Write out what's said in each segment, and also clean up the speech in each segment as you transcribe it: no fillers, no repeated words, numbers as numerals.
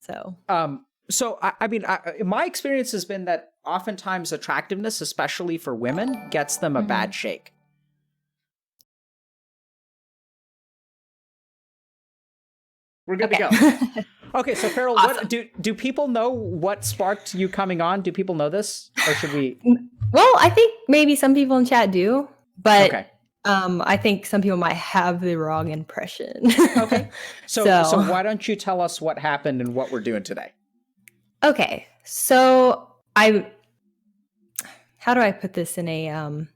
So, I mean, my experience has been that oftentimes attractiveness, especially for women, gets them a bad shake. We're good to go. Okay, so Farrell, Awesome. what do people know what sparked you coming on? Do people know this, or should we? Well, I think maybe some people in chat do, but Okay. I think some people might have the wrong impression. Okay. So why don't you tell us what happened and what we're doing today? Okay. So how do I put this in a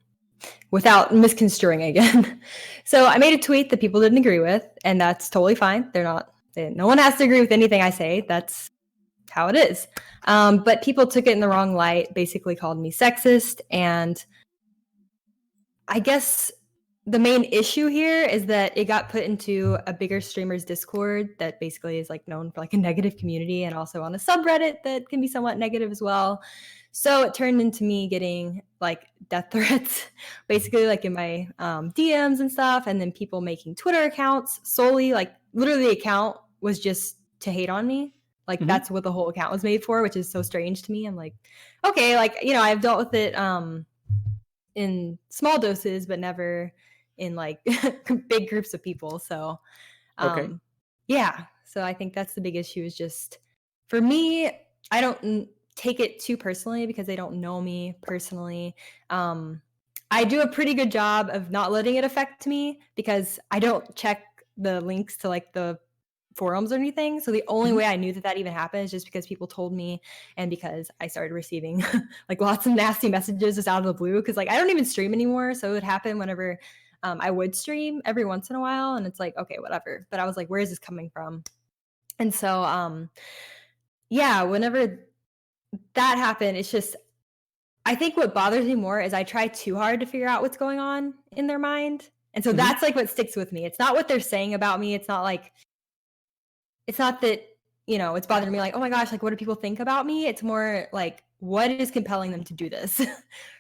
without misconstruing again? So I made a tweet that people didn't agree with, and that's totally fine. No one has to agree with anything I say. That's how it is. But people took it in the wrong light, basically called me sexist. And I guess the main issue here is that it got put into a bigger streamers Discord that basically is like known for like a negative community, and also on a subreddit that can be somewhat negative as well. So it turned into me getting like death threats, basically like in my DMs and stuff, and then people making Twitter accounts solely, like literally the account was just to hate on me. Like that's what the whole account was made for, which is so strange to me. I'm like, okay, like, you know, I've dealt with it in small doses, but never in like big groups of people. So yeah. So I think that's the big issue, is just for me, I don't take it too personally because they don't know me personally. I do a pretty good job of not letting it affect me because I don't check the links to like the forums or anything. So the only way I knew that even happened is just because people told me, and because I started receiving like lots of nasty messages just out of the blue, because like I don't even stream anymore. So it would happen whenever I would stream every once in a while, and it's like, okay, whatever. But I was like, where is this coming from? And so yeah, whenever that happened, it's just, I think what bothers me more is I try too hard to figure out what's going on in their mind. And so that's like what sticks with me. It's not what they're saying about me. It's not that, you know, it's bothering me like, oh my gosh, like what do people think about me? It's more like, what is compelling them to do this?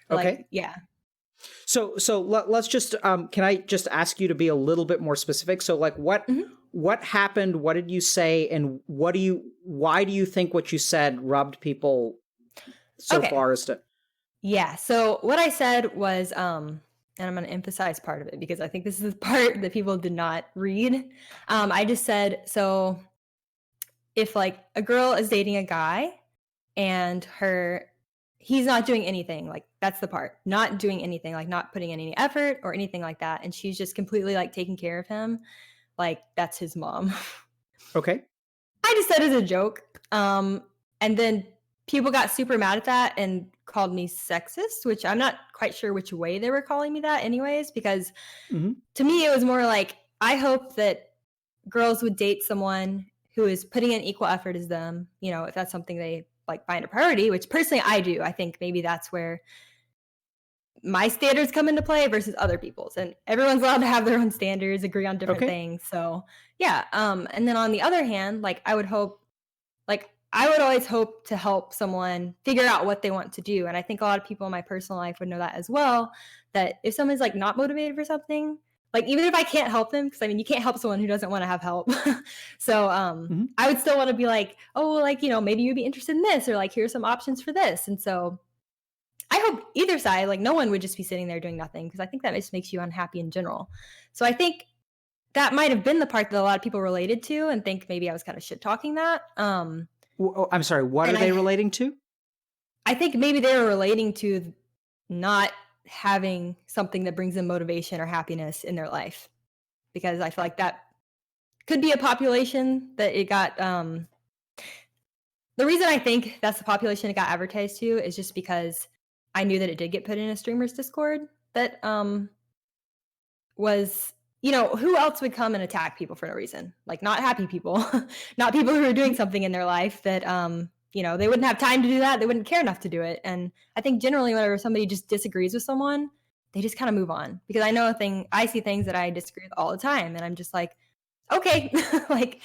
Like, yeah. So let's just can I just ask you to be a little bit more specific? So like what happened? What did you say? And why do you think what you said rubbed people so far as to? Yeah. So what I said was, and I'm going to emphasize part of it because I think this is the part that people did not read. I just said, so if like a girl is dating a guy and he's not doing anything, like that's the part, not doing anything, like not putting in any effort or anything like that, and she's just completely like taking care of him, like that's his mom. Okay. I just said as a joke. And then people got super mad at that and called me sexist, which I'm not quite sure which way they were calling me that anyways, because to me it was more like, I hope that girls would date someone who is putting in equal effort as them, you know, if that's something they like find a priority, which personally I do. I think maybe that's where my standards come into play versus other people's, and everyone's allowed to have their own standards, agree on different things. So yeah. And then on the other hand, like I would always hope to help someone figure out what they want to do. And I think a lot of people in my personal life would know that as well, that if someone's like not motivated for something, like even if I can't help them, because I mean, you can't help someone who doesn't want to have help. So I would still want to be like, oh, like, you know, maybe you'd be interested in this, or like, here's some options for this. And so I hope either side, like no one would just be sitting there doing nothing, because I think that just makes you unhappy in general. So I think that might have been the part that a lot of people related to and think maybe I was kind of shit talking that. I'm sorry, what are they relating to? I think maybe they were relating to not having something that brings them motivation or happiness in their life, because I feel like that could be a population that it got. The reason I think that's the population it got advertised to is just because I knew that it did get put in a streamer's Discord that was, you know, who else would come and attack people for no reason? Like not happy people, not people who are doing something in their life that, you know, they wouldn't have time to do that. They wouldn't care enough to do it. And I think generally whenever somebody just disagrees with someone, they just kind of move on, because I see things that I disagree with all the time. And I'm just like, okay, like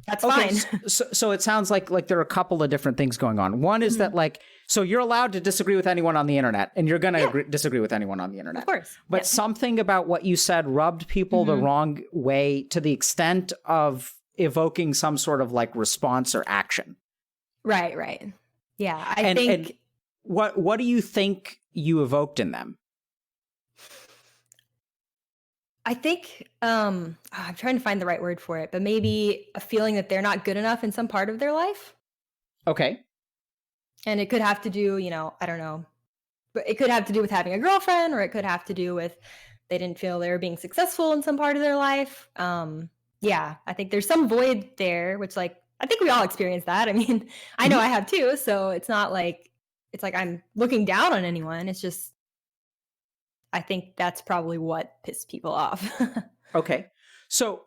that's fine. So it sounds like there are a couple of different things going on. One is that like, so you're allowed to disagree with anyone on the internet, and you're going to disagree with anyone on the internet. Of course. But something about what you said rubbed people the wrong way, to the extent of evoking some sort of like response or action. Right. Yeah, I think. And what do you think you evoked in them? I think I'm trying to find the right word for it, but maybe a feeling that they're not good enough in some part of their life. Okay. And it could have to do, I don't know, but it could have to do with having a girlfriend, or it could have to do with they didn't feel they were being successful in some part of their life. Yeah, I think there's some void there, which like I think we all experience that. I mean, I know I have too, so it's not like it's like I'm looking down on anyone. It's just I think that's probably what pissed people off. Okay. So,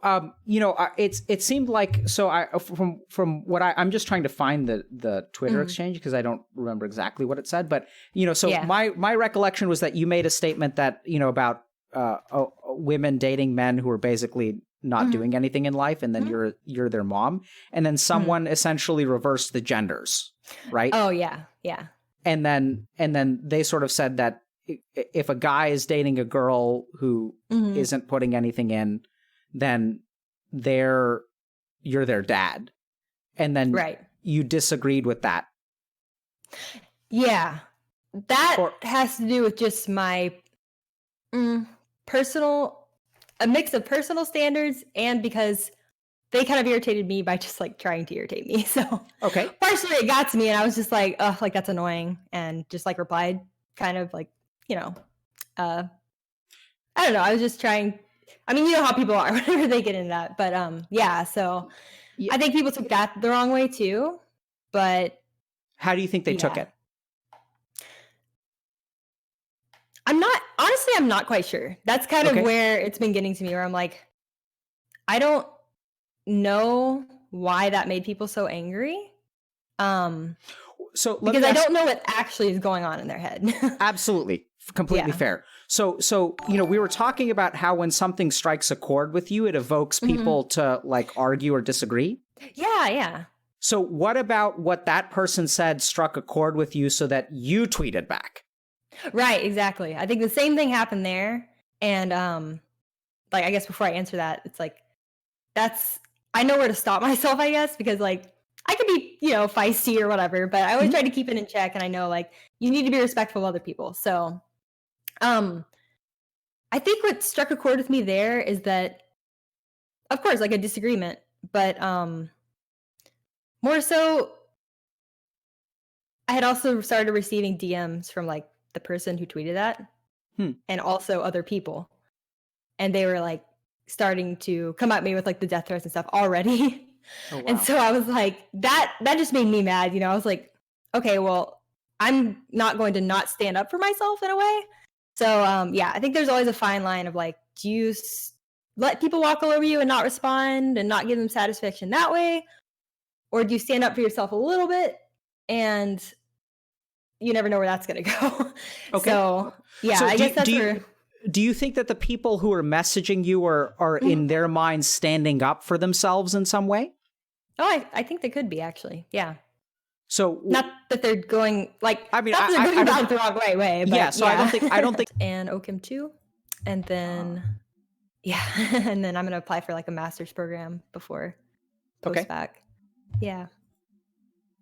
it seemed like, from what I'm just trying to find the Twitter exchange because I don't remember exactly what it said, but, my recollection was that you made a statement that, about women dating men who are basically not doing anything in life. And then you're their mom. And then someone essentially reversed the genders, right? Oh yeah. Yeah. And then they sort of said that if a guy is dating a girl who isn't putting anything in, then you're their dad. And then you disagreed with that. Yeah. That has to do with just my a mix of personal standards and because they kind of irritated me by just like trying to irritate me. So partially it got to me and I was just like, oh, like that's annoying. And just like replied kind of like, I don't know. I was just trying. I mean, you know how people are whenever they get into that. But yeah. So I think people took that the wrong way too. But how do you think they took it? I'm not quite sure. That's kind of where it's been getting to me, where I'm like, I don't know why that made people so angry. So because I don't know what actually is going on in their head. Absolutely. Completely fair. So, we were talking about how when something strikes a chord with you, it evokes people to like argue or disagree. Yeah. So what about what that person said struck a chord with you so that you tweeted back? Right, exactly. I think the same thing happened there. And like, I guess before I answer that, it's like, I know where to stop myself, I guess, because like, I could be, feisty or whatever, but I always try to keep it in check. And I know like, you need to be respectful of other people. So, I think what struck a chord with me there is that, of course, like a disagreement, but more so, I had also started receiving DMs from like the person who tweeted that and also other people. And they were like starting to come at me with like the death threats and stuff already. Oh, wow. And so I was like, that just made me mad. I was like, okay, well, I'm not going to not stand up for myself in a way. So yeah, I think there's always a fine line of like, do you let people walk all over you and not respond and not give them satisfaction that way? Or do you stand up for yourself a little bit and you never know where that's going to go? Okay. So yeah, so I guess that's where... Do you think that the people who are messaging you are in their minds standing up for themselves in some way? Oh, I think they could be actually. Yeah. So not that they're going like, I mean, not that they're going about it the wrong way, but yeah. So I don't think, and OCHM 2, and then and then I'm gonna apply for like a master's program before post-bac. Yeah.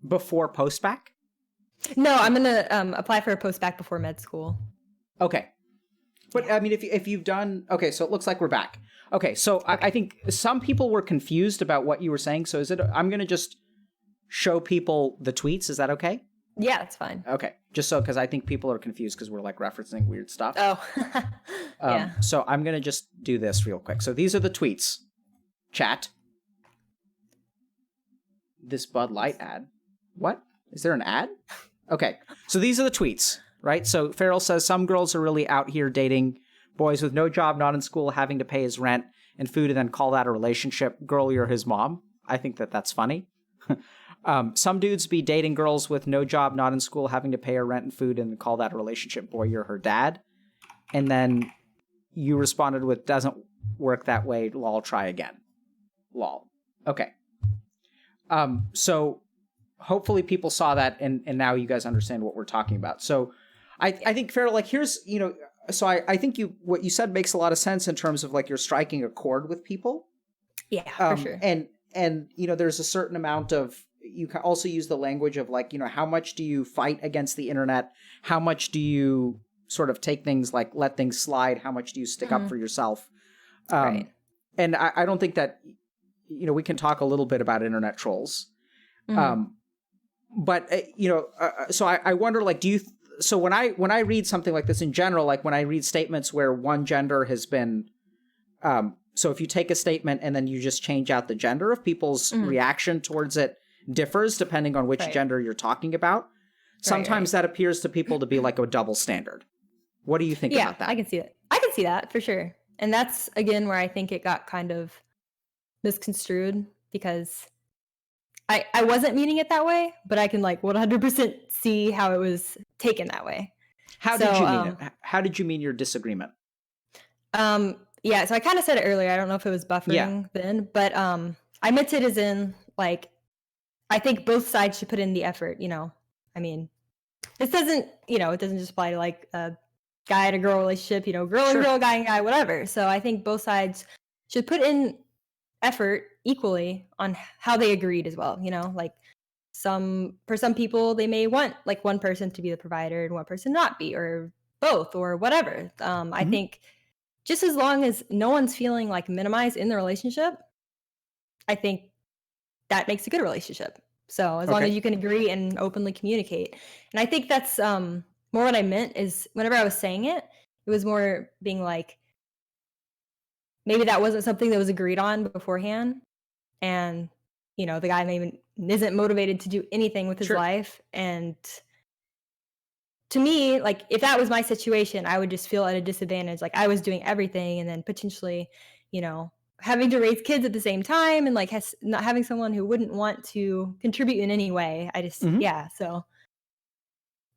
Before post-bac? No, I'm gonna apply for a post-bac before med school. Okay. But I mean, if you've done so it looks like we're back. Okay, so I think some people were confused about what you were saying. So I'm gonna just show people the tweets. Is that okay? Yeah, that's fine. Okay, just so because I think people are confused because we're like referencing weird stuff. Oh, yeah. So I'm gonna just do this real quick. So these are the tweets. Chat. This Bud Light ad. What? Is there an ad? Okay, so these are the tweets. Right? So Farrell says some girls are really out here dating boys with no job, not in school, having to pay his rent and food, and then call that a relationship. Girl, you're his mom. I think that's funny. Some dudes be dating girls with no job, not in school, having to pay her rent and food, and call that a relationship. Boy, you're her dad. And then you responded with, doesn't work that way. Lol, try again. Lol. Okay. So hopefully people saw that, and now you guys understand what we're talking about. So I think, Farrell, like here's, so I think what you said makes a lot of sense in terms of like you're striking a chord with people. Yeah, for sure. and there's a certain amount of, you can also use the language of like, how much do you fight against the internet? How much do you sort of take things like let things slide? How much do you stick up for yourself? Right. And I don't think that, we can talk a little bit about internet trolls. But, so I wonder, like, so when I read something like this in general, like when I read statements where one gender has been, so if you take a statement and then you just change out the gender, if people's reaction towards it differs depending on which gender you're talking about, sometimes that appears to people to be like a double standard. What do you think about that? I can see it. I can see that for sure. And that's, again, where I think it got kind of misconstrued, because I wasn't meaning it that way, but I can like 100% see how it was taken that way. How did you mean it? How did you mean your disagreement? Yeah, so I kind of said it earlier. I don't know if it was buffering then, but I meant it as in like, I think both sides should put in the effort, I mean, this doesn't, it doesn't just apply to like a guy and a girl relationship, girl and girl, guy and guy, whatever. So I think both sides should put in effort equally on how they agreed as well, like for some people, they may want like one person to be the provider and one person not be, or both, or whatever. I think just as long as no one's feeling like minimized in the relationship, I think that makes a good relationship. So as long as you can agree and openly communicate. And I think that's more what I meant is whenever I was saying it, it was more being like, maybe that wasn't something that was agreed on beforehand. And, the guy maybe isn't motivated to do anything with his life. And to me, like, if that was my situation, I would just feel at a disadvantage. Like I was doing everything and then potentially, having to raise kids at the same time and like not having someone who wouldn't want to contribute in any way. I just, so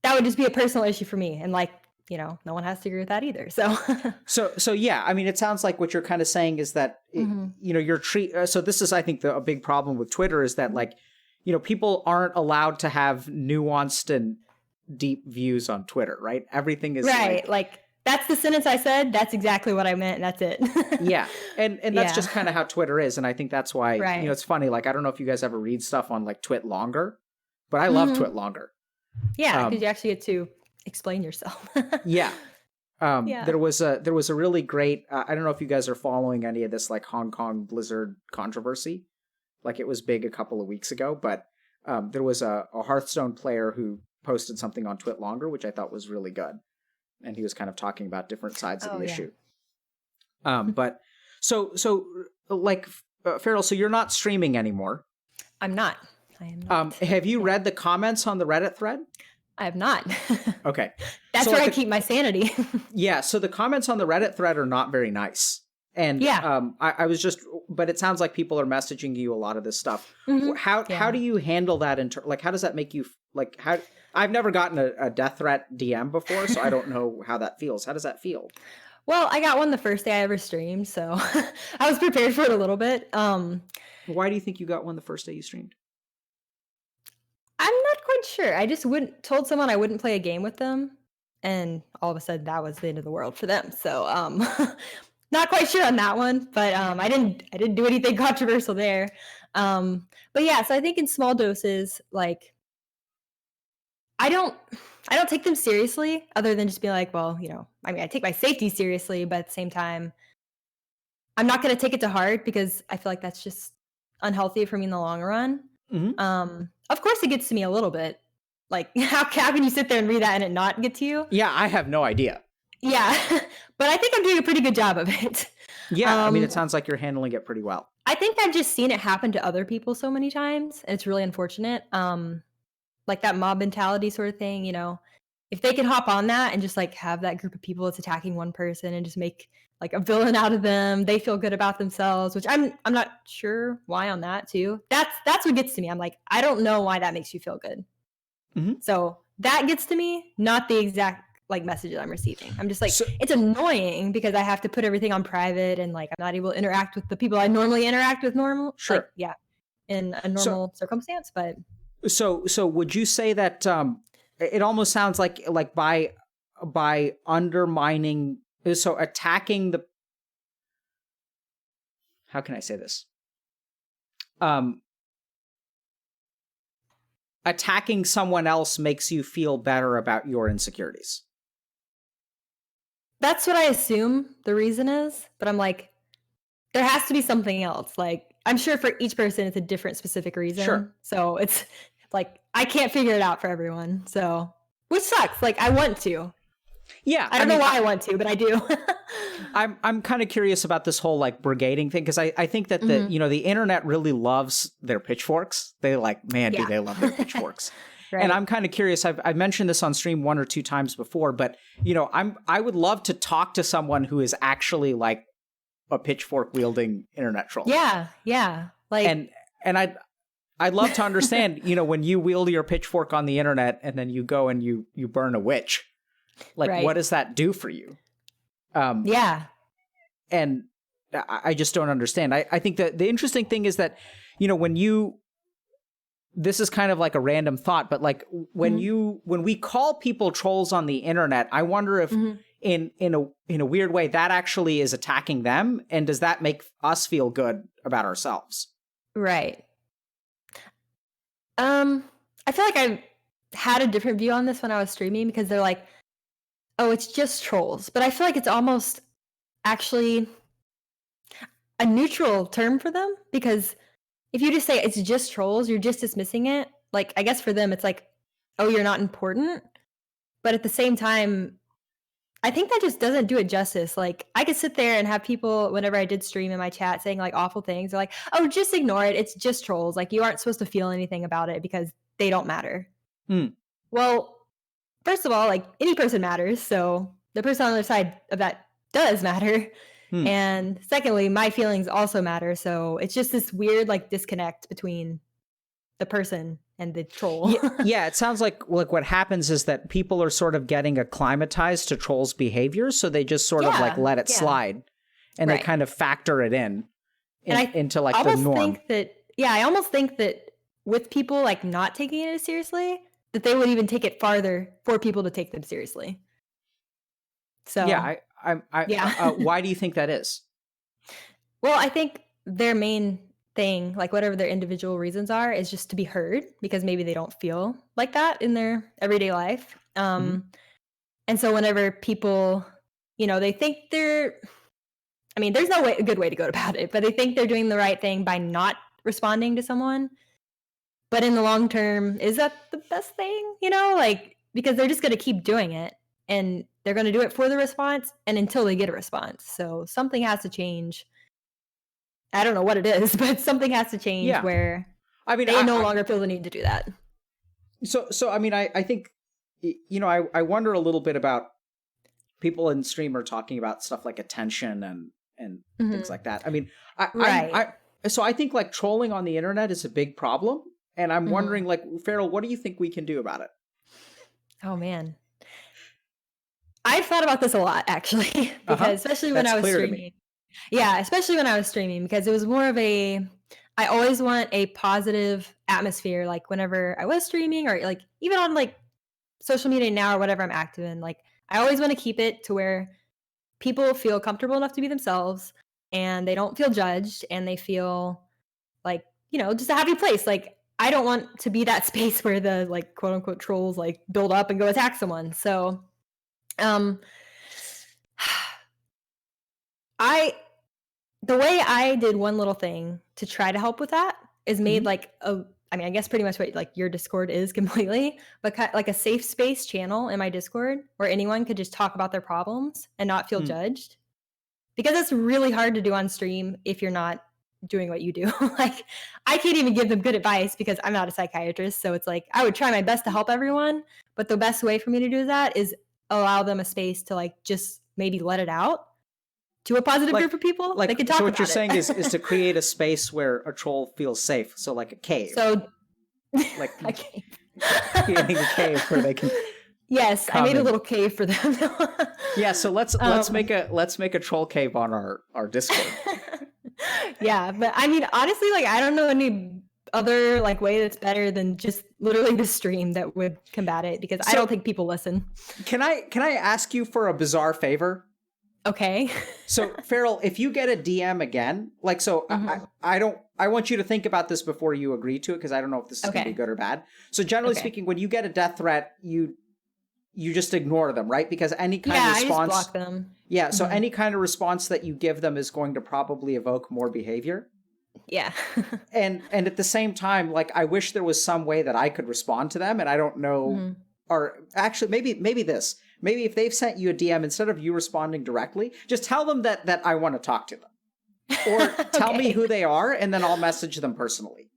that would just be a personal issue for me. And like, no one has to agree with that either. So, so yeah, I mean, it sounds like what you're kind of saying is that, so this is, I think, a big problem with Twitter is that like, people aren't allowed to have nuanced and deep views on Twitter, right? Everything is like that's the sentence I said. That's exactly what I meant. And that's it. Yeah. And that's just kind of how Twitter is. And I think that's why, it's funny. Like, I don't know if you guys ever read stuff on like Twit Longer, but I love Twit Longer. Yeah. Because you actually get to explain yourself. Yeah. There was a really great, I don't know if you guys are following any of this like Hong Kong Blizzard controversy. Like it was big a couple of weeks ago, but there was a Hearthstone player who posted something on Twit Longer, which I thought was really good. And he was kind of talking about different sides of the issue. But so like Farrell, so you're not streaming anymore. I'm not. I am not. Have you read the comments on the Reddit thread? I have not. Okay. That's where I keep my sanity. Yeah. So the comments on the Reddit thread are not very nice. And I was just, but it sounds like people are messaging you a lot of this stuff. How do you handle that? Like, how does that make you, like, I've never gotten a death threat DM before, so I don't know how that feels. How does that feel? Well, I got one the first day I ever streamed, so I was prepared for it a little bit. Why do you think you got one the first day you streamed? I'm not quite sure. I just told someone I wouldn't play a game with them, and all of a sudden that was the end of the world for them. So, not quite sure on that one, but I didn't do anything controversial there. But yeah, so I think in small doses, like I don't take them seriously, other than just be like, well, I mean, I take my safety seriously, but at the same time, I'm not going to take it to heart because I feel like that's just unhealthy for me in the long run. Of course, it gets to me a little bit. Like, how can you sit there and read that and it not get to you? Yeah, I have no idea. Yeah, but I think I'm doing a pretty good job of it. Yeah, I mean, it sounds like you're handling it pretty well. I think I've just seen it happen to other people so many times, and it's really unfortunate. Like that mob mentality sort of thing, if they can hop on that and just like have that group of people that's attacking one person and just make like a villain out of them, they feel good about themselves, which I'm not sure why on that too. That's what gets to me. I'm like, I don't know why that makes you feel good. So that gets to me, not the exact like messages I'm receiving. I'm just like, it's annoying because I have to put everything on private and like I'm not able to interact with the people I normally interact with like, in a normal circumstance. But so would you say that it almost sounds like by undermining, so attacking the, how can I say this? um, attacking someone else makes you feel better about your insecurities. That's what I assume the reason is, but I'm like, there has to be something else. Like, I'm sure for each person, it's a different specific reason. Sure. So it's like, I can't figure it out for everyone. So, which sucks. Like, I want to. Yeah. I don't know why I want to, but I do. I'm kind of curious about this whole like brigading thing, because I think that the the internet really loves their pitchforks. They like, man, do they love their pitchforks. Right. And I'm kind of curious. I've mentioned this on stream 1 or 2 times before, but I would love to talk to someone who is actually like a pitchfork wielding internet troll. Yeah. Like, and I'd love to understand, when you wield your pitchfork on the internet and then you go and you burn a witch, like what does that do for you? Yeah. And I just don't understand. I think that the interesting thing is that, this is kind of like a random thought, but like when we call people trolls on the internet, I wonder if in a weird way that actually is attacking them. And does that make us feel good about ourselves? Right. I feel like I had a different view on this when I was streaming, because they're like, oh, it's just trolls. But I feel like it's almost actually a neutral term for them, because if you just say it's just trolls, you're just dismissing it. Like, I guess for them, it's like, oh, you're not important. But at the same time, I think that just doesn't do it justice. Like, I could sit there and have people, whenever I did stream in my chat, saying like awful things. They're like, oh, just ignore it. It's just trolls. Like, you aren't supposed to feel anything about it because they don't matter. Well, first of all, like, any person matters. So the person on the other side of that does matter. And secondly, my feelings also matter. So it's just this weird like disconnect between the person and the troll. Yeah, it sounds like what happens is that people are sort of getting acclimatized to trolls' behavior, so they just sort of like let it slide, and they kind of factor it into like the norm. I almost think that with people like not taking it as seriously, that they would even take it farther for people to take them seriously. So why do you think that is? Well, I think their main thing, like whatever their individual reasons are, is just to be heard, because maybe they don't feel like that in their everyday life. And so whenever people, they think there's no a good way to go about it, but they think they're doing the right thing by not responding to someone. But in the long term, is that the best thing? Because they're just going to keep doing it, and they're going to do it for the response and until they get a response. So something has to change. I don't know what it is, but something has to change where they no longer feel the need to do that. So I think, I wonder a little bit about people in stream are talking about stuff like attention and things like that. So I think like trolling on the internet is a big problem. And I'm wondering, like, Farrell, what do you think we can do about it? Oh, man. I've thought about this a lot, actually, because especially when I was streaming. Yeah, especially when I was streaming, because it was more of I always want a positive atmosphere, like whenever I was streaming, or like even on like social media now or whatever I'm active in. Like, I always want to keep it to where people feel comfortable enough to be themselves, and they don't feel judged, and they feel like, just a happy place. Like, I don't want to be that space where the like quote unquote trolls like build up and go attack someone. So the way I did one little thing to try to help with that is made like I guess pretty much what like your Discord is completely, but like a safe space channel in my Discord where anyone could just talk about their problems and not feel judged. Because it's really hard to do on stream if you're not doing what you do. Like, I can't even give them good advice because I'm not a psychiatrist. So it's like, I would try my best to help everyone, but the best way for me to do that is allow them a space to like just maybe let it out to a positive group of people. Like, they can talk about it. So what you're saying is to create a space where a troll feels safe. So like a cave. So like a cave. Creating a cave where they can. Yes, I made a little cave for them. Yeah, so let's make a troll cave on our Discord. Yeah, but honestly, like, I don't know any other like way that's better than just literally the stream that would combat it, because I don't think people listen. Can I ask you for a bizarre favor? Okay. So, Farrell, if you get a DM again, like, so I want you to think about this before you agree to it, because I don't know if this is going to be good or bad. So, generally speaking, when you get a death threat, you just ignore them, right? Because any kind of response, I just block them. Yeah, so any kind of response that you give them is going to probably evoke more behavior. Yeah. and at the same time, like, I wish there was some way that I could respond to them, and I don't know, or actually maybe this. Maybe if they've sent you a DM, instead of you responding directly, just tell them that I want to talk to them. Or tell me who they are, and then I'll message them personally.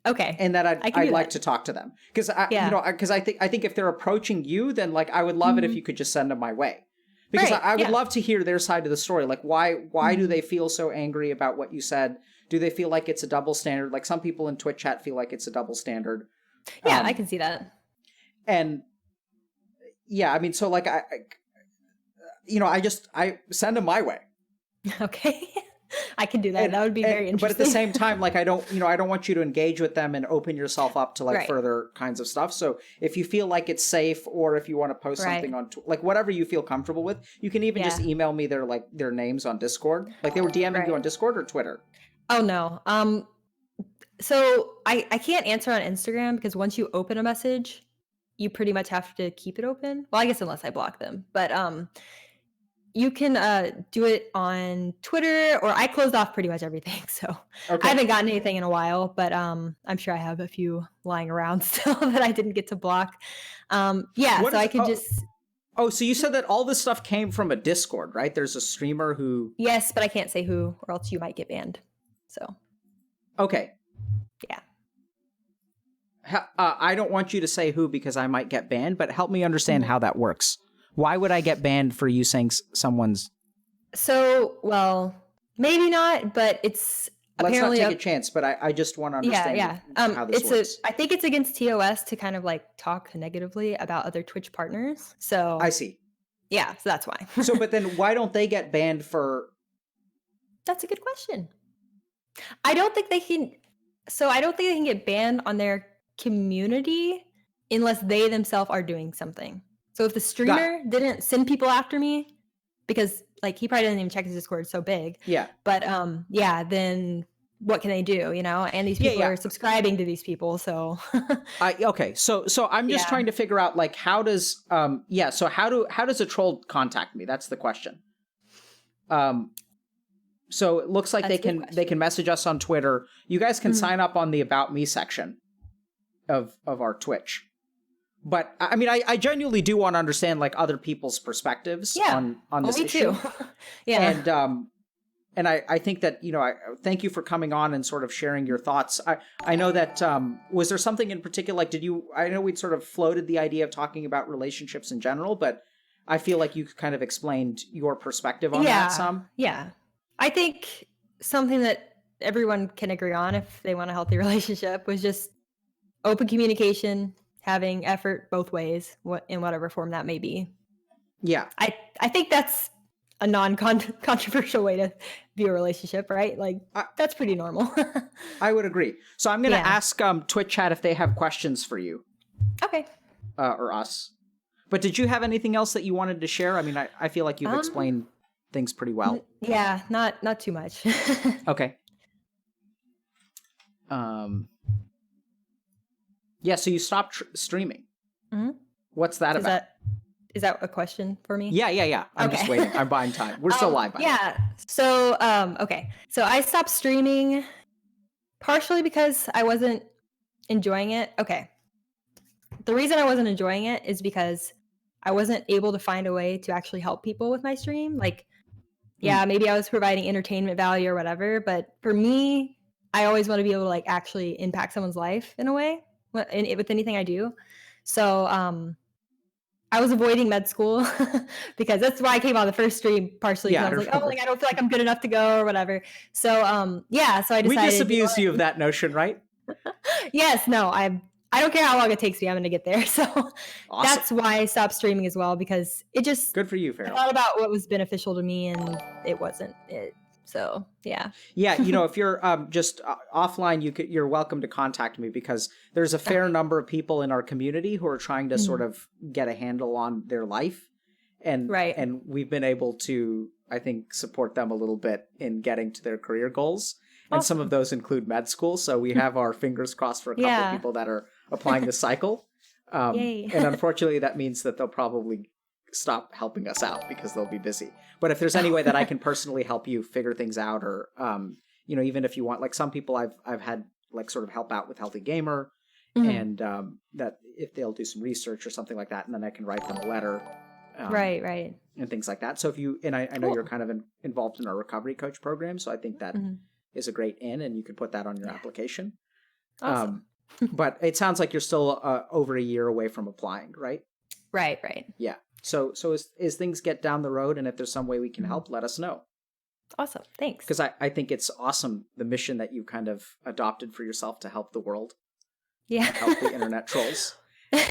Okay. And that I'd like to talk to them. Because I think if they're approaching you, then like I would love it if you could just send them my way. Because I would love to hear their side of the story. Like, why do they feel so angry about what you said? Do they feel like it's a double standard? Like, some people in Twitch chat feel like it's a double standard. Yeah, I can see that. And yeah, I mean, so like I send them my way. Okay. I can do that. That would be very interesting. But at the same time, like, I don't want you to engage with them and open yourself up to like further kinds of stuff. So if you feel like it's safe, or if you want to post something on like whatever you feel comfortable with, you can even just email me their names on Discord. Like, they were DMing you on Discord or Twitter? Oh no. So I can't answer on Instagram, because once you open a message, you pretty much have to keep it open. Well, I guess unless I block them. But you can do it on Twitter, or I closed off pretty much everything. So I haven't gotten anything in a while, but I'm sure I have a few lying around still that I didn't get to block. So I could just... Oh, so you said that all this stuff came from a Discord, right? There's a streamer who... Yes, but I can't say who, or else you might get banned. So... Okay. Yeah. I don't want you to say who, because I might get banned, but help me understand how that works. Why would I get banned for you saying someone's... So, well, maybe not, but it's apparently... Let's not take a chance, but I just want to understand how this works. I think it's against TOS to kind of like talk negatively about other Twitch partners. So... I see. Yeah, so that's why. So, but then why don't they get banned for... That's a good question. I don't think they can get banned on their community unless they themselves are doing something. So if the streamer didn't send people after me, because like he probably doesn't even check his Discord, it's so big. Yeah. But then what can they do, you know? And these people are subscribing to these people, so okay. So I'm just trying to figure out, like, how does how does a troll contact me? That's the question. So it looks like they can message us on Twitter. You guys can sign up on the About Me section of our Twitch. But I mean, I genuinely do want to understand like other people's perspectives on this issue. Me too. Yeah. And I think that, I thank you for coming on and sort of sharing your thoughts. I know that, was there something in particular, like, I know we'd sort of floated the idea of talking about relationships in general, but I feel like you kind of explained your perspective on that some. Yeah. I think something that everyone can agree on if they want a healthy relationship was just open communication, having effort both ways, in whatever form that may be. Yeah. I think that's a non-controversial way to view a relationship, right? Like, that's pretty normal. I would agree. So I'm going to ask Twitch chat if they have questions for you. Okay. Or us. But did you have anything else that you wanted to share? I mean, I feel like you've explained things pretty well. Yeah, not too much. Okay. Yeah, so you stopped streaming. Mm-hmm. What's that about? Is that a question for me? Yeah. I'm just waiting. I'm buying time. We're still live. Yeah. So, okay. So I stopped streaming partially because I wasn't enjoying it. Okay. The reason I wasn't enjoying it is because I wasn't able to find a way to actually help people with my stream. Like, maybe I was providing entertainment value or whatever, but for me, I always want to be able to like actually impact someone's life in a way with anything I do. So, I was avoiding med school because that's why I came on the first stream partially. Yeah, I was like, I don't feel like I'm good enough to go or whatever. So, so I decided. We disabused you of that notion, right? Yes. No, I don't care how long it takes me. I'm going to get there. So awesome. That's why I stopped streaming as well, because it just... Good for you, Farrell. I thought about what was beneficial to me and it wasn't it. So, yeah. Yeah, if you're just offline, you're welcome to contact me, because there's a fair number of people in our community who are trying to sort of get a handle on their life. and Right. and we've been able to, I think, support them a little bit in getting to their career goals. And some of Awesome. those include med school. So we have our fingers crossed for a couple of Yeah. people that are applying the cycle. Yay. And unfortunately, that means that they'll probably stop helping us out because they'll be busy. But if there's any way that I can personally help you figure things out, or even if you want, like some people I've had like sort of help out with Healthy Gamer, and that if they'll do some research or something like that, and then I can write them a letter. Right. And things like that. So if you, and I know Cool. you're kind of involved in our recovery coach program, so I think that is a great in, and you can put that on your application. Awesome. But it sounds like you're still over a year away from applying, right? Right. Yeah. So as things get down the road, and if there's some way we can help, let us know. Awesome. Thanks. Because I think it's awesome, the mission that you kind of adopted for yourself to help the world. Yeah. Help the internet trolls.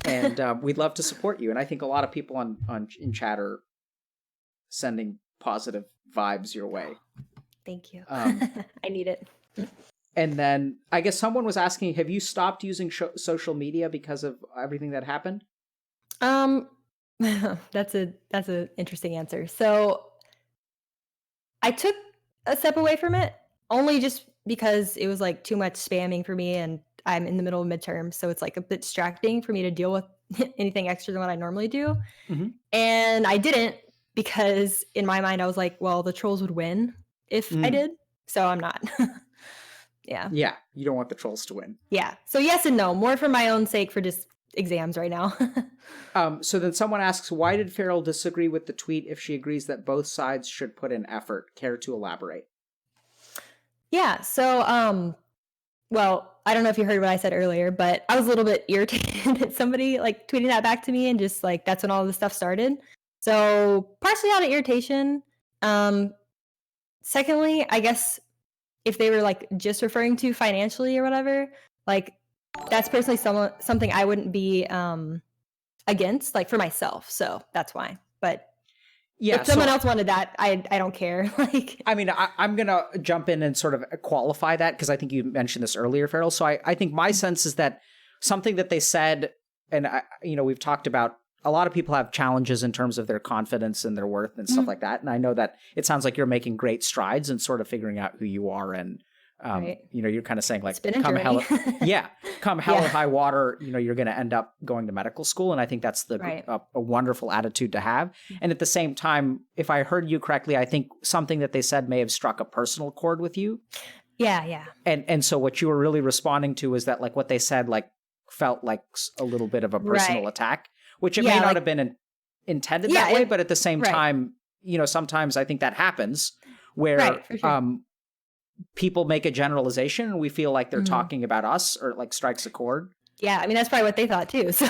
And we'd love to support you. And I think a lot of people in chat are sending positive vibes your way. Thank you. I need it. And then I guess someone was asking, have you stopped using social media because of everything that happened? That's a interesting answer. So I took a step away from it only just because it was like too much spamming for me, and I'm in the middle of midterm, so it's like a bit distracting for me to deal with anything extra than what I normally do. Mm-hmm. And I didn't, because in my mind I was like, well, the trolls would win if I did, so I'm not. Yeah. Yeah, you don't want the trolls to win. Yeah. So yes and no, more for my own sake for just exams right now. So then someone asks, why did Farrell disagree with the tweet if she agrees that both sides should put in effort? Care to elaborate? Yeah. So, well, I don't know if you heard what I said earlier, but I was a little bit irritated at somebody like tweeting that back to me, and just like that's when all this stuff started. So partially out of irritation. Secondly, I guess if they were like just referring to financially or whatever, like that's personally something I wouldn't be against, like for myself. So that's why. But yeah, if someone else wanted that, I don't care. Like, I mean, I'm going to jump in and sort of qualify that, because I think you mentioned this earlier, Farrell. So I think my sense is that something that they said, and we've talked about, a lot of people have challenges in terms of their confidence and their worth and stuff like that. And I know that it sounds like you're making great strides in sort of figuring out who you are. And, you're kind of saying like, come hell or high water, you're going to end up going to medical school. And I think that's a wonderful attitude to have. And at the same time, if I heard you correctly, I think something that they said may have struck a personal chord with you. Yeah. And so what you were really responding to is that like what they said, like felt like a little bit of a personal attack, which it may not have been intended that way, but at the same time, sometimes I think that happens where for sure. People make a generalization and we feel like they're talking about us, or like strikes a chord. Yeah, I mean, that's probably what they thought too. So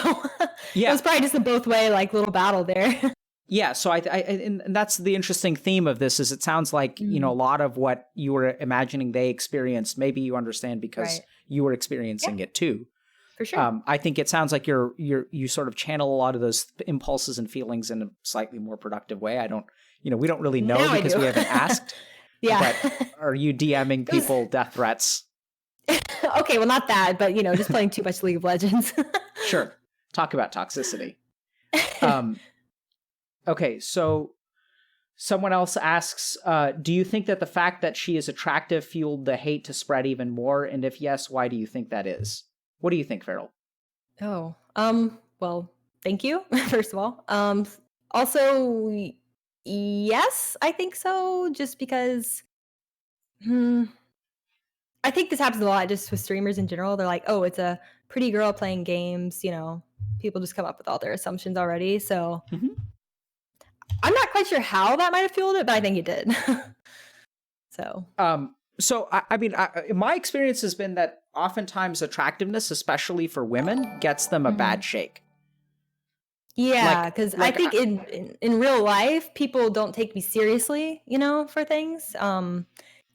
it was probably just a both way like little battle there. Yeah, so I and that's the interesting theme of this, is it sounds like, a lot of what you were imagining they experienced, maybe you understand because you were experiencing it too. For sure. I think it sounds like you sort of channel a lot of those impulses and feelings in a slightly more productive way. I don't, we don't really know because we haven't asked. Yeah. But are you DMing people death threats? Okay, well, not that, but just playing too much League of Legends. Sure. Talk about toxicity. Okay, so someone else asks, do you think that the fact that she is attractive fueled the hate to spread even more? And if yes, why do you think that is? What do you think, Farrell? Oh, well, thank you, first of all. Also, yes, I think so, just because I think this happens a lot just with streamers in general. They're like, oh, it's a pretty girl playing games, people just come up with all their assumptions already. So I'm not quite sure how that might have fueled it, but I think it did. So I mean, my experience has been that oftentimes attractiveness, especially for women, gets them a bad shake. Yeah, because I think in real life, people don't take me seriously, for things. They're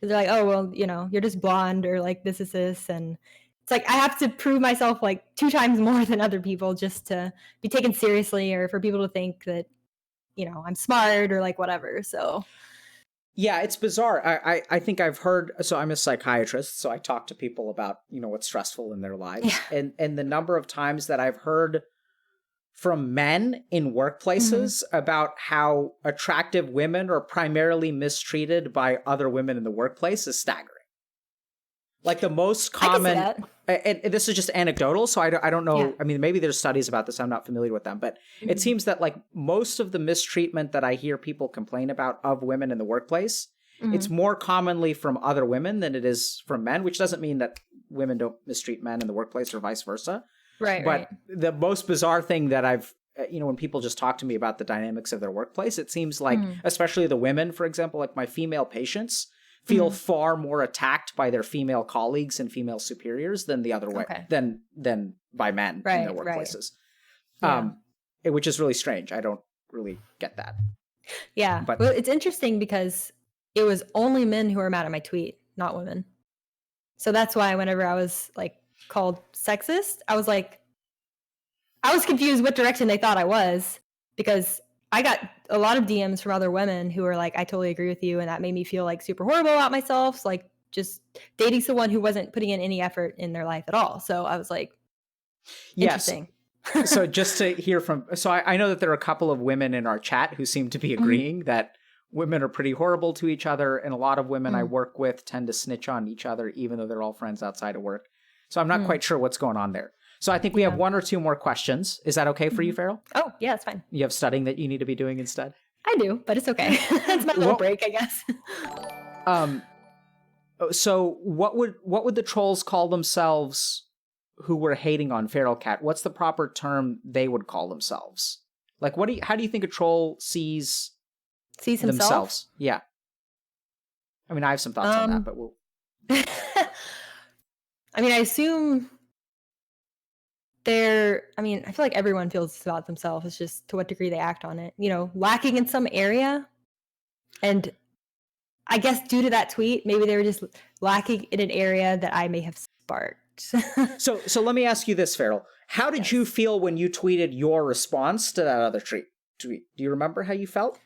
like, oh, well, you're just blonde, or like this is this. And it's like I have to prove myself like 2 times more than other people just to be taken seriously, or for people to think that, I'm smart or like whatever. So yeah, it's bizarre. I think I've heard, so I'm a psychiatrist, so I talk to people about, what's stressful in their lives. Yeah. And the number of times that I've heard from men in workplaces about how attractive women are primarily mistreated by other women in the workplace is staggering. Like the most common, and this is just anecdotal, so I don't know. Yeah. I mean, maybe there's studies about this. I'm not familiar with them, but it seems that like most of the mistreatment that I hear people complain about of women in the workplace, it's more commonly from other women than it is from men, which doesn't mean that women don't mistreat men in the workplace or vice versa. Right. But the most bizarre thing that I've, when people just talk to me about the dynamics of their workplace, it seems like, especially the women, for example, like my female patients feel far more attacked by their female colleagues and female superiors than the other way, than by men in their workplaces. Right. Yeah. Which is really strange. I don't really get that. Yeah. But well, it's interesting because it was only men who were mad at my tweet, not women. So that's why whenever I was like called sexist, I was confused what direction they thought I was, because I got a lot of DMs from other women who were like, I totally agree with you. And that made me feel like super horrible about myself. Like just dating someone who wasn't putting in any effort in their life at all. So I was like, interesting. Yes. So just to hear from, so I know that there are a couple of women in our chat who seem to be agreeing that women are pretty horrible to each other. And a lot of women I work with tend to snitch on each other, even though they're all friends outside of work. So I'm not quite sure what's going on there. So I think we have one or two more questions. Is that okay for you, Farrell? Oh, yeah, it's fine. You have studying that you need to be doing instead? I do, but it's okay. It's my little break, I guess. So what would the trolls call themselves who were hating on Feral Cat? What's the proper term they would call themselves? Like, how do you think a troll sees himself? Themselves? Yeah. I mean, I have some thoughts on that, but we'll... I mean, I assume I feel like everyone feels this about themselves. It's just to what degree they act on it, lacking in some area. And I guess due to that tweet, maybe they were just lacking in an area that I may have sparked. So let me ask you this, Farrell. How did you feel when you tweeted your response to that other tweet? Do you remember how you felt?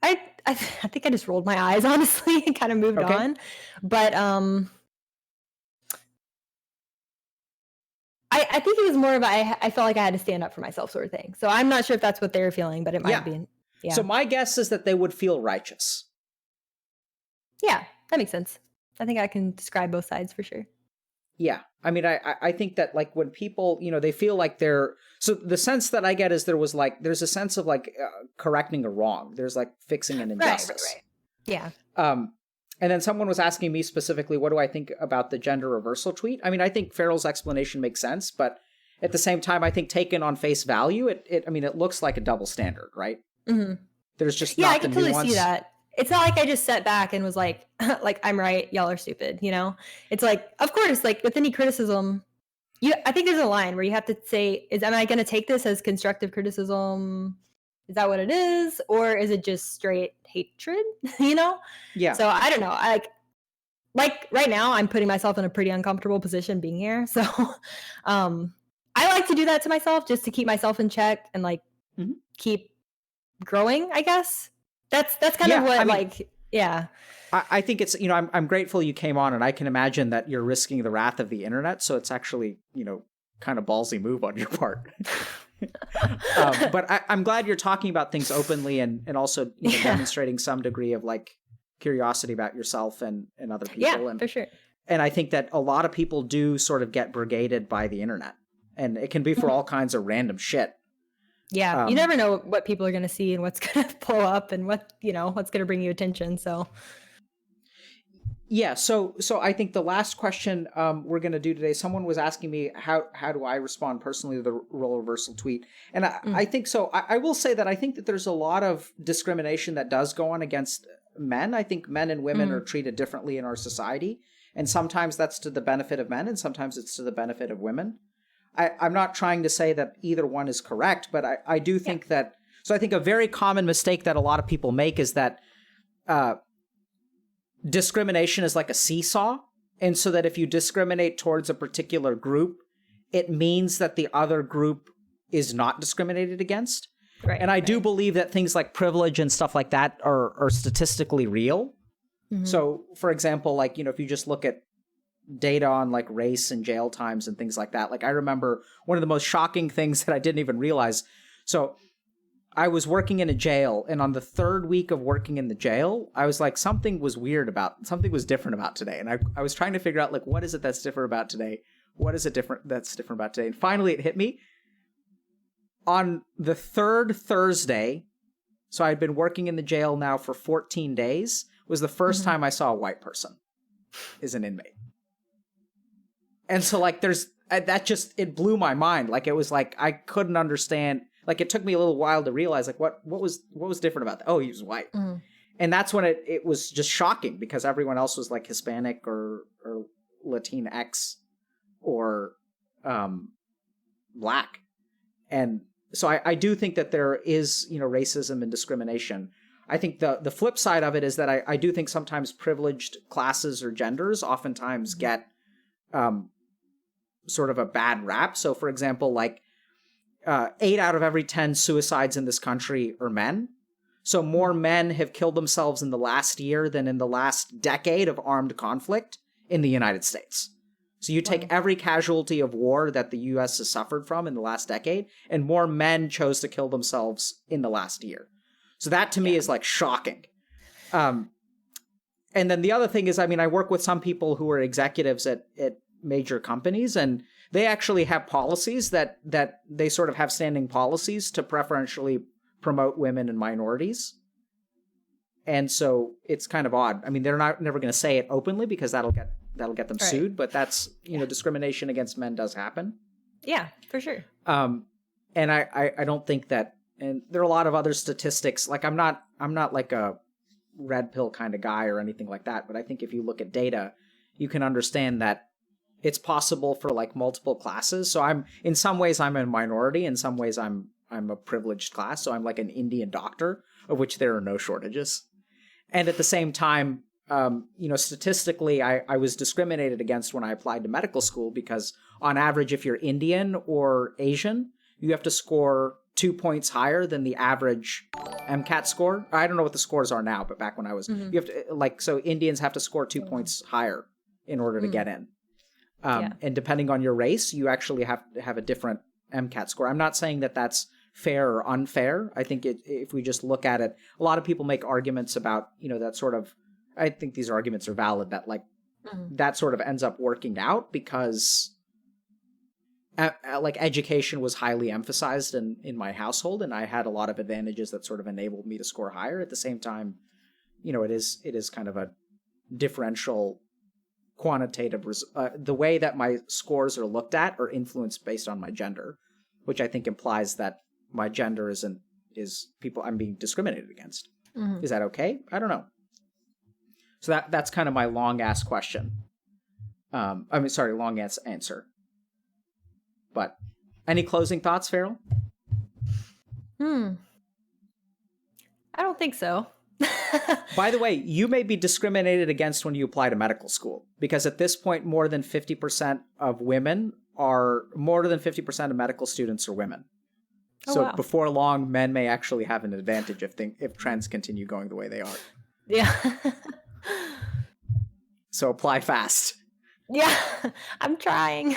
I think I just rolled my eyes, honestly, and kind of moved on. But I think it was more of I felt like I had to stand up for myself sort of thing. So I'm not sure if that's what they were feeling, but it might be. Yeah. So my guess is that they would feel righteous. Yeah, that makes sense. I think I can describe both sides for sure. Yeah. I mean, I think that like when people, they feel like so the sense that I get is there's a sense of like correcting a wrong. There's like fixing an injustice. Right. Yeah. And then someone was asking me specifically, what do I think about the gender reversal tweet? I mean, I think Farrell's explanation makes sense, but at the same time, I think taken on face value, it looks like a double standard, right? Mm-hmm. There's just not the nuance. Yeah, I can totally see that. It's not like I just sat back and was like, I'm right, y'all are stupid, It's like, of course, like with any criticism, I think there's a line where you have to say, am I going to take this as constructive criticism? Is that what it is? Or is it just straight hatred, Yeah. So I don't know. Like right now, I'm putting myself in a pretty uncomfortable position being here. So I like to do that to myself just to keep myself in check and like keep growing, I guess. That's kind of what I think it's, I'm grateful you came on, and I can imagine that you're risking the wrath of the internet. So it's actually, kind of ballsy move on your part. But I'm glad you're talking about things openly and also demonstrating some degree of like curiosity about yourself and other people. Yeah, for sure. And I think that a lot of people do sort of get brigaded by the internet, and it can be for all kinds of random shit. Yeah, you never know what people are going to see and what's going to pull up and what's going to bring you attention. So, yeah. So I think the last question we're going to do today, someone was asking me how do I respond personally to the role reversal tweet, and I think so. I will say that I think that there's a lot of discrimination that does go on against men. I think men and women are treated differently in our society, and sometimes that's to the benefit of men, and sometimes it's to the benefit of women. I'm not trying to say that either one is correct, but I do think that... So I think a very common mistake that a lot of people make is that discrimination is like a seesaw. And so that if you discriminate towards a particular group, it means that the other group is not discriminated against. Right, and I do believe that things like privilege and stuff like that are statistically real. Mm-hmm. So, for example, like, if you just look at data on like race and jail times and things like that. Like I remember one of the most shocking things that I didn't even realize. So I was working in a jail, and on the third week of working in the jail, I was like, something was different about today. And I was trying to figure out like, what is it that's different about today? What is it that's different about today? And finally it hit me on the third Thursday. So I'd been working in the jail now for 14 days, was the first time I saw a white person as an inmate. And so like it blew my mind. Like it was like, I couldn't understand. Like it took me a little while to realize like what was different about that? Oh, he was white. And that's when it was just shocking because everyone else was like Hispanic or Latinx or Black. And so I do think that there is, racism and discrimination. I think the flip side of it is that I do think sometimes privileged classes or genders oftentimes get sort of a bad rap. So for example, like 8 out of every 10 suicides in this country are men. So more men have killed themselves in the last year than in the last decade of armed conflict in the United States. So you take every casualty of war that the U.S. has suffered from in the last decade, and more men chose to kill themselves in the last year. So that to me is like shocking. And then the other thing is, I mean, I work with some people who are executives at major companies, and they actually have policies that they sort of have standing policies to preferentially promote women and minorities. And so it's kind of odd. I mean, they're never going to say it openly because that'll get them sued, but that's, discrimination against men does happen. Yeah, for sure. And I don't think that, and there are a lot of other statistics. Like I'm not like a red pill kind of guy or anything like that, but I think if you look at data, you can understand that it's possible for like multiple classes. So in some ways I'm a minority, in some ways I'm a privileged class. So I'm like an Indian doctor, of which there are no shortages. And at the same time, statistically, I was discriminated against when I applied to medical school because on average, if you're Indian or Asian, you have to score 2 points higher than the average MCAT score. I don't know what the scores are now, but back when I was, you have to so Indians have to score 2 points higher in order to get in. And depending on your race, you actually have to have a different MCAT score. I'm not saying that that's fair or unfair. I think if we just look at it, a lot of people make arguments about, that sort of, I think these arguments are valid, that like that sort of ends up working out because like education was highly emphasized in my household, and I had a lot of advantages that sort of enabled me to score higher. At the same time, it is kind of a differential quantitative the way that my scores are looked at are influenced based on my gender, which I think implies that my gender is people I'm being discriminated against. Is that okay? I don't know. So that's kind of my long ass question. Long ass answer. But any closing thoughts, Farrell? I don't think so. By the way, you may be discriminated against when you apply to medical school, because at this point, more than 50% of medical students are women. So wow. Before long, men may actually have an advantage if trends continue going the way they are. Yeah. So apply fast. Yeah, I'm trying.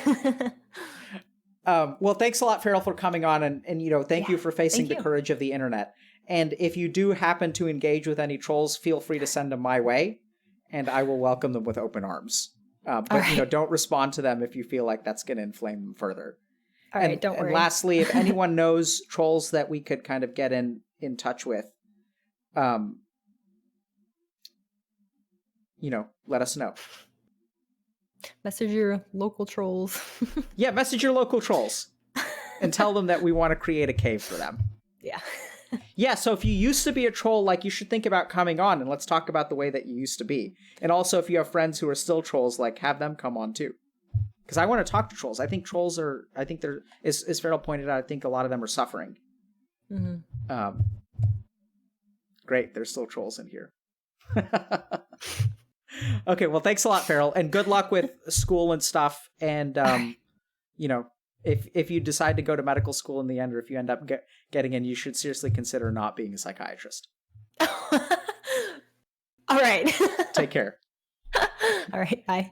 Well, thanks a lot, Farrell, for coming on, and thank you for facing the courage of the internet. And if you do happen to engage with any trolls, feel free to send them my way, and I will welcome them with open arms. But don't respond to them if you feel like that's going to inflame them further. All right, don't worry. And lastly, if anyone knows trolls that we could kind of get in touch with, let us know. Message your local trolls. Yeah, message your local trolls and tell them that we want to create a cave for them. Yeah. Yeah, so if you used to be a troll, like, you should think about coming on, and let's talk about the way that you used to be. And also, if you have friends who are still trolls, like, have them come on too. Because I want to talk to trolls. I think they're, as Farrell pointed out, I think a lot of them are suffering. Great, there's still trolls in here. Okay, well, thanks a lot, Farrell, and good luck with school and stuff. And, if you decide to go to medical school in the end, or if you end up getting in, you should seriously consider not being a psychiatrist. All right. Take care. All right, bye.